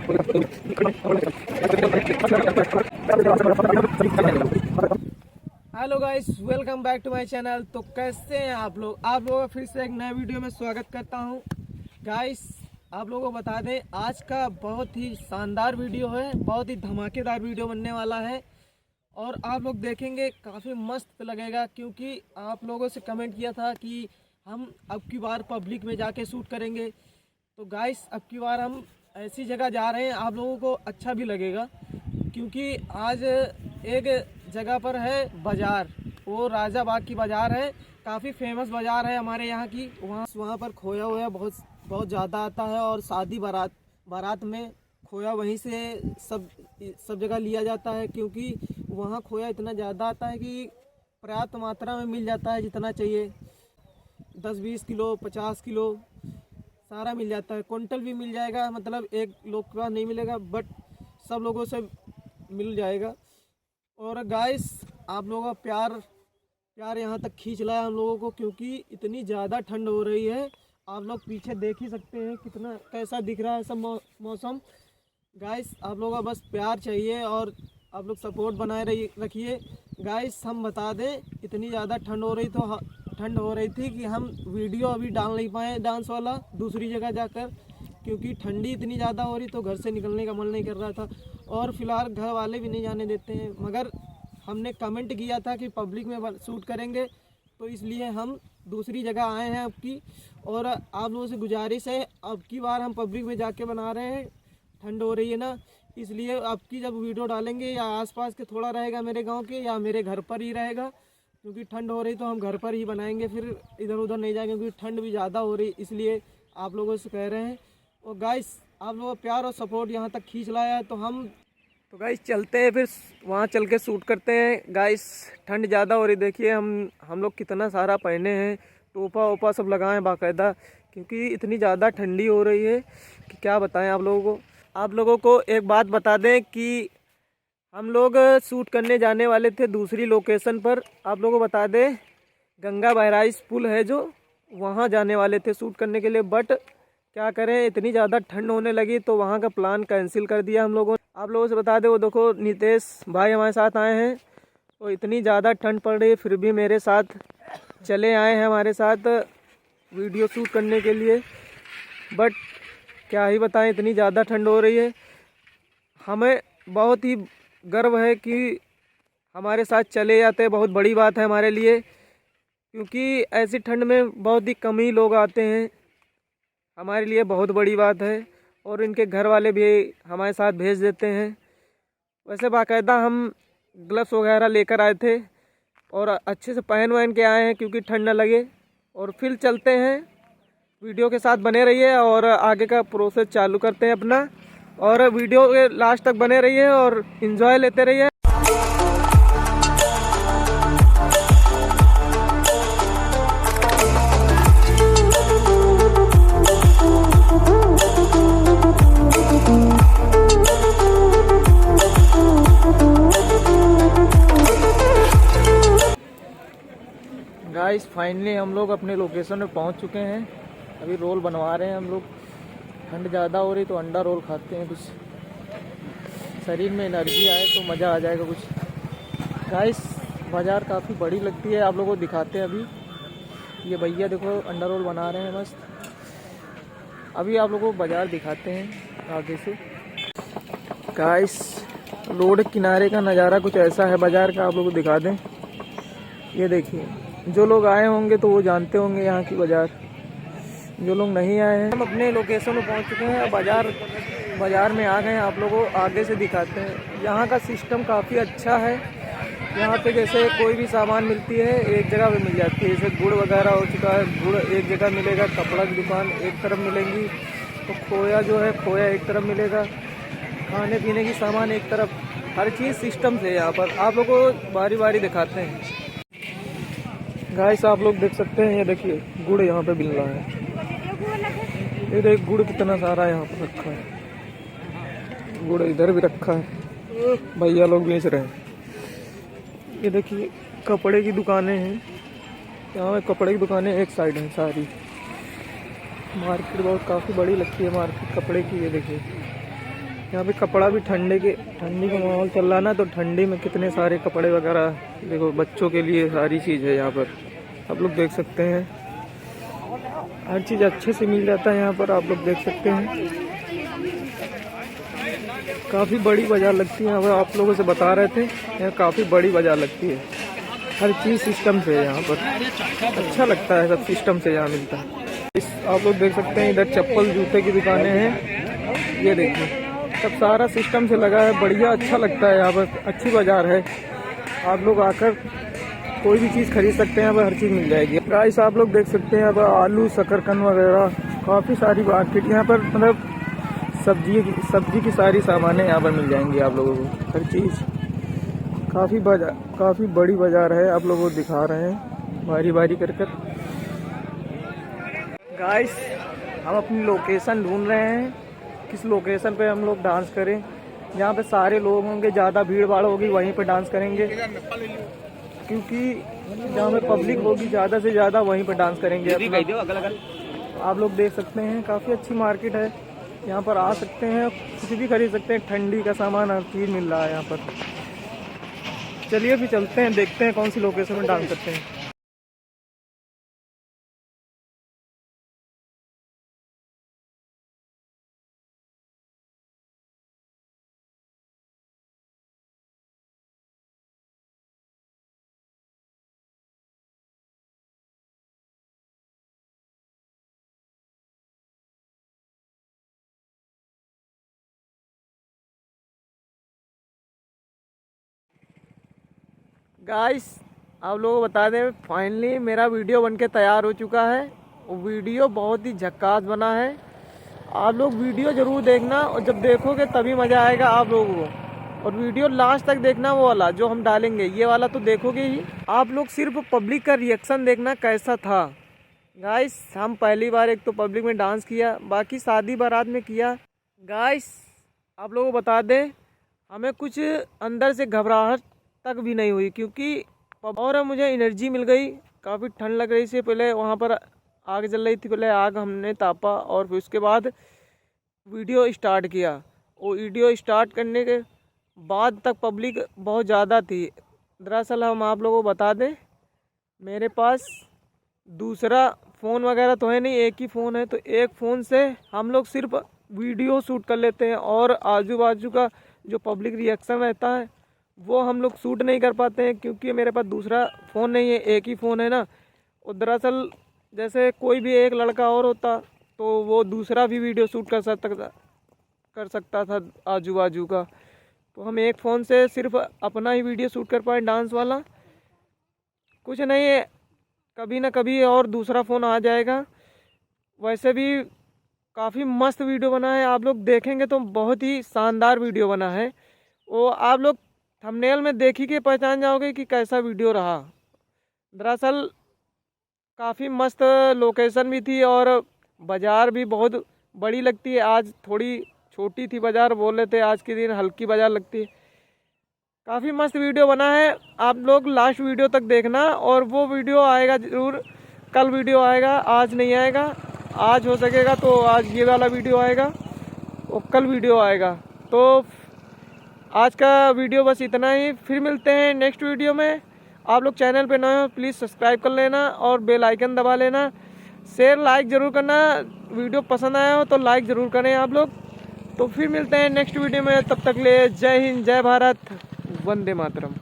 Hello guys, welcome back to my channel. तो कैसे हैं आप लोग का फिर से एक नए वीडियो में स्वागत करता हूं। गाइस, आप लोगों को बता दें, आज का बहुत ही शानदार वीडियो है, बहुत ही धमाकेदार वीडियो बनने वाला है और आप लोग देखेंगे काफ़ी मस्त लगेगा, क्योंकि आप लोगों से कमेंट किया था कि हम अब की बार पब्लिक में जाके शूट करेंगे। तो गाइस, अब की बार हम ऐसी जगह जा रहे हैं, आप लोगों को अच्छा भी लगेगा, क्योंकि आज एक जगह पर है बाज़ार, वो राजा बाग की बाज़ार है। काफ़ी फेमस बाज़ार है हमारे यहाँ की। वहाँ पर खोया हुआ बहुत ज़्यादा आता है और शादी बारात में खोया वहीं से सब जगह लिया जाता है, क्योंकि वहाँ खोया इतना ज़्यादा आता है कि पर्याप्त मात्रा में मिल जाता है, जितना चाहिए 10-20 किलो 50 किलो सारा मिल जाता है। क्विंटल भी मिल जाएगा, मतलब एक लोग का नहीं मिलेगा, बट सब लोगों से मिल जाएगा। और गाइस, आप लोगों का प्यार यहाँ तक खींच लाया हम लोगों को, क्योंकि इतनी ज़्यादा ठंड हो रही है। आप लोग पीछे देख ही सकते हैं कितना कैसा दिख रहा है सब मौसम। गाइस, आप लोगों का बस प्यार चाहिए और आप लोग सपोर्ट बनाए रखिए। गाइस, हम बता दें, इतनी ज़्यादा ठंड हो रही थी कि हम वीडियो अभी डाल नहीं पाए डांस वाला दूसरी जगह जाकर, क्योंकि ठंडी इतनी ज़्यादा हो रही तो घर से निकलने का मन नहीं कर रहा था। और फिलहाल घर वाले भी नहीं जाने देते हैं, मगर हमने कमेंट किया था कि पब्लिक में शूट करेंगे, तो इसलिए हम दूसरी जगह आए हैं अब की। और आप लोगों से गुजारिश है, अब की बार हम पब्लिक में जाके बना रहे हैं। ठंड हो रही है ना, इसलिए अब की जब वीडियो डालेंगे या आसपास के थोड़ा रहेगा मेरे गांव के, या मेरे घर पर ही रहेगा, क्योंकि ठंड हो रही तो हम घर पर ही बनाएंगे, फिर इधर उधर नहीं जाएंगे, क्योंकि ठंड भी ज़्यादा हो रही, इसलिए आप लोगों से कह रहे हैं। और गाइस, आप लोगों का प्यार और सपोर्ट यहाँ तक खींच लाया है, तो गाइस चलते हैं, फिर वहाँ चल के शूट करते हैं। गाइस, ठंड ज़्यादा हो रही, देखिए हम लोग कितना सारा पहने हैं, टोपा ओपा सब लगाए हैं बाकायदा, क्योंकि इतनी ज़्यादा ठंडी हो रही है कि क्या बताएं आप लोगों को। एक बात बता दें कि हम लोग शूट करने जाने वाले थे दूसरी लोकेशन पर। आप लोगों को बता दें, गंगा बहराइच पुल है जो, वहाँ जाने वाले थे शूट करने के लिए, बट क्या करें, इतनी ज़्यादा ठंड होने लगी तो वहाँ का प्लान कैंसिल कर दिया हम लोगों ने। आप लोगों से बता दें, वो देखो नितेश भाई हमारे साथ आए हैं, और इतनी ज़्यादा ठंड पड़ रही है फिर भी मेरे साथ चले आए हैं हमारे साथ वीडियो शूट करने के लिए। बट क्या ही बताएं, इतनी ज़्यादा ठंड हो रही है। हमें बहुत ही गर्व है कि हमारे साथ चले जाते हैं, बहुत बड़ी बात है हमारे लिए, क्योंकि ऐसी ठंड में बहुत ही कम ही लोग आते हैं, हमारे लिए बहुत बड़ी बात है। और इनके घर वाले भी हमारे साथ भेज देते हैं। वैसे बाकायदा हम ग्लव्स वगैरह लेकर आए थे और अच्छे से पहन के आए हैं, क्योंकि ठंड न लगे। और फिर चलते हैं, वीडियो के साथ बने रहिए और आगे का प्रोसेस चालू करते हैं अपना, और वीडियो के लास्ट तक बने रहिए और एंजॉय लेते रहिए। गाइस, फाइनली हम लोग अपने लोकेशन में पहुंच चुके हैं। अभी रोल बनवा रहे हैं हम लोग। ठंड ज़्यादा हो रही तो अंडा रोल खाते हैं, कुछ शरीर में एनर्जी आए तो मज़ा आ जाएगा कुछ। गाइस, बाज़ार काफ़ी बड़ी लगती है, आप लोगों को दिखाते हैं। अभी ये भैया देखो अंडा रोल बना रहे हैं मस्त। अभी आप लोगों को बाज़ार दिखाते हैं आगे से। गाइस, रोड किनारे का नज़ारा कुछ ऐसा है बाज़ार का, आप लोगों को दिखा दें। ये देखिए, जो लोग आए होंगे तो वो जानते होंगे यहाँ की बाज़ार, जो लोग नहीं आए हैं। हम अपने लोकेशन में पहुँच चुके हैं, बाज़ार में आ गए हैं। आप लोगों को आगे से दिखाते हैं। यहाँ का सिस्टम काफ़ी अच्छा है। यहाँ पे जैसे कोई भी सामान मिलती है एक जगह पे मिल जाती है, जैसे गुड़ वगैरह हो चुका है, गुड़ एक जगह मिलेगा, कपड़ा की दुकान एक तरफ मिलेंगी, तो खोया जो है खोया एक तरफ मिलेगा, खाने पीने की सामान एक तरफ, हर चीज़ सिस्टम से यहाँ पर। आप लोगों को बारी बारी दिखाते हैं। गाइस, आप लोग देख सकते हैं, ये देखिए गुड़ यहाँ पे मिल रहा है। ये देख गुड़ कितना सारा यहाँ पर रखा है, गुड़ इधर भी रखा है, भैया लोग बेच रहे हैं। ये देखिए कपड़े की दुकानें हैं, यहाँ पे कपड़े की दुकानें एक साइड हैं सारी। मार्केट बहुत काफ़ी बड़ी लगती है मार्केट कपड़े की। ये देखिए यहाँ पे कपड़ा भी ठंडी का माहौल चल रहा है ना, तो ठंडी में कितने सारे कपड़े वगैरह, देखो बच्चों के लिए सारी चीज़ है यहाँ पर, आप लोग देख सकते हैं। हर चीज़ अच्छे से मिल जाता है यहाँ पर, आप लोग देख सकते हैं। काफ़ी बड़ी बाज़ार लगती है यहाँ पर, आप लोगों से बता रहे थे, यहाँ काफ़ी बड़ी बाज़ार लगती है। हर चीज़ सिस्टम से है यहाँ पर, अच्छा लगता है, सब सिस्टम से यहाँ मिलता है। आप लोग देख सकते हैं इधर चप्पल जूते की दुकानें हैं, ये देखिए सब सारा सिस्टम से लगा है, बढ़िया अच्छा लगता है यहाँ पर, अच्छी बाज़ार है। आप लोग आकर कोई भी चीज़ खरीद सकते हैं, यहाँ पर हर चीज़ मिल जाएगी। गाइस आप लोग देख सकते हैं यहाँ पर आलू, शकरकंद वगैरह, काफ़ी सारी मार्केट यहाँ पर, मतलब सब्जी की सारी सामानें यहाँ पर मिल जाएंगी आप लोगों को, हर चीज़। काफ़ी बड़ी बाज़ार है, आप लोगों को दिखा रहे हैं बारी बारी कर। गाइस हम अपनी लोकेशन ढूंढ रहे हैं, किस लोकेशन पे हम लोग डांस करें, जहाँ पे सारे लोग होंगे, ज़्यादा भीड़ भाड़ होगी, वहीं पे डांस करेंगे। क्योंकि जहाँ पे पब्लिक होगी ज़्यादा से ज़्यादा, वहीं पे डांस करेंगे। आप लोग देख सकते हैं काफ़ी अच्छी मार्केट है, यहाँ पर आ सकते हैं, कुछ भी खरीद सकते हैं, ठंडी का सामान हर चीज़ मिल रहा है यहाँ पर। चलिए भी चलते हैं, देखते हैं कौन सी लोकेशन में डांस करते हैं। गाइस आप लोगों को बता दें, फाइनली मेरा वीडियो बनके तैयार हो चुका है। वीडियो बहुत ही झक्कास बना है, आप लोग वीडियो ज़रूर देखना, और जब देखोगे तभी मज़ा आएगा आप लोगों को। और वीडियो लास्ट तक देखना, वो वाला जो हम डालेंगे, ये वाला तो देखोगे ही। आप लोग सिर्फ पब्लिक का रिएक्शन देखना कैसा था। गाइस हम पहली बार एक तो पब्लिक में डांस किया, बाकी शादी बारात में किया। गाइस आप लोगों को बता दें, हमें कुछ अंदर से घबराहट तक भी नहीं हुई, क्योंकि और मुझे एनर्जी मिल गई। काफ़ी ठंड लग रही थी, पहले वहाँ पर आग जल रही थी, पहले आग हमने तापा और फिर उसके बाद वीडियो स्टार्ट किया। वो वीडियो स्टार्ट करने के बाद तक पब्लिक बहुत ज़्यादा थी। दरअसल हम आप लोगों को बता दें, मेरे पास दूसरा फ़ोन वगैरह तो है नहीं, एक ही फ़ोन है, तो एक फ़ोन से हम लोग सिर्फ वीडियो शूट कर लेते हैं, और आजू बाजू का जो पब्लिक रिएक्शन रहता है वो हम लोग शूट नहीं कर पाते हैं, क्योंकि मेरे पास दूसरा फ़ोन नहीं है, एक ही फ़ोन है ना। और दरअसल जैसे कोई भी एक लड़का और होता तो वो दूसरा भी वीडियो शूट कर सकता था आजू बाजू का, तो हम एक फ़ोन से सिर्फ अपना ही वीडियो शूट कर पाए, डांस वाला। कुछ नहीं है, कभी ना कभी और दूसरा फ़ोन आ जाएगा। वैसे भी काफ़ी मस्त वीडियो बना है, आप लोग देखेंगे तो बहुत ही शानदार वीडियो बना है। वो आप लोग थंबनेल में देख ही के पहचान जाओगे कि कैसा वीडियो रहा। दरअसल काफ़ी मस्त लोकेशन भी थी, और बाज़ार भी बहुत बड़ी लगती है। आज थोड़ी छोटी थी बाज़ार, बोल रहे थे आज के दिन हल्की बाज़ार लगती है। काफ़ी मस्त वीडियो बना है, आप लोग लास्ट वीडियो तक देखना। और वो वीडियो आएगा ज़रूर, कल वीडियो आएगा, आज नहीं आएगा। आज हो सकेगा तो आज ये वाला वीडियो आएगा, और कल वीडियो आएगा। तो आज का वीडियो बस इतना ही, फिर मिलते हैं नेक्स्ट वीडियो में। आप लोग चैनल पे नए हो प्लीज़ सब्सक्राइब कर लेना और बेल आइकन दबा लेना। शेयर लाइक ज़रूर करना, वीडियो पसंद आया हो तो लाइक ज़रूर करें आप लोग। तो फिर मिलते हैं नेक्स्ट वीडियो में, तब तक ले जय हिंद, जय भारत, वंदे मातरम।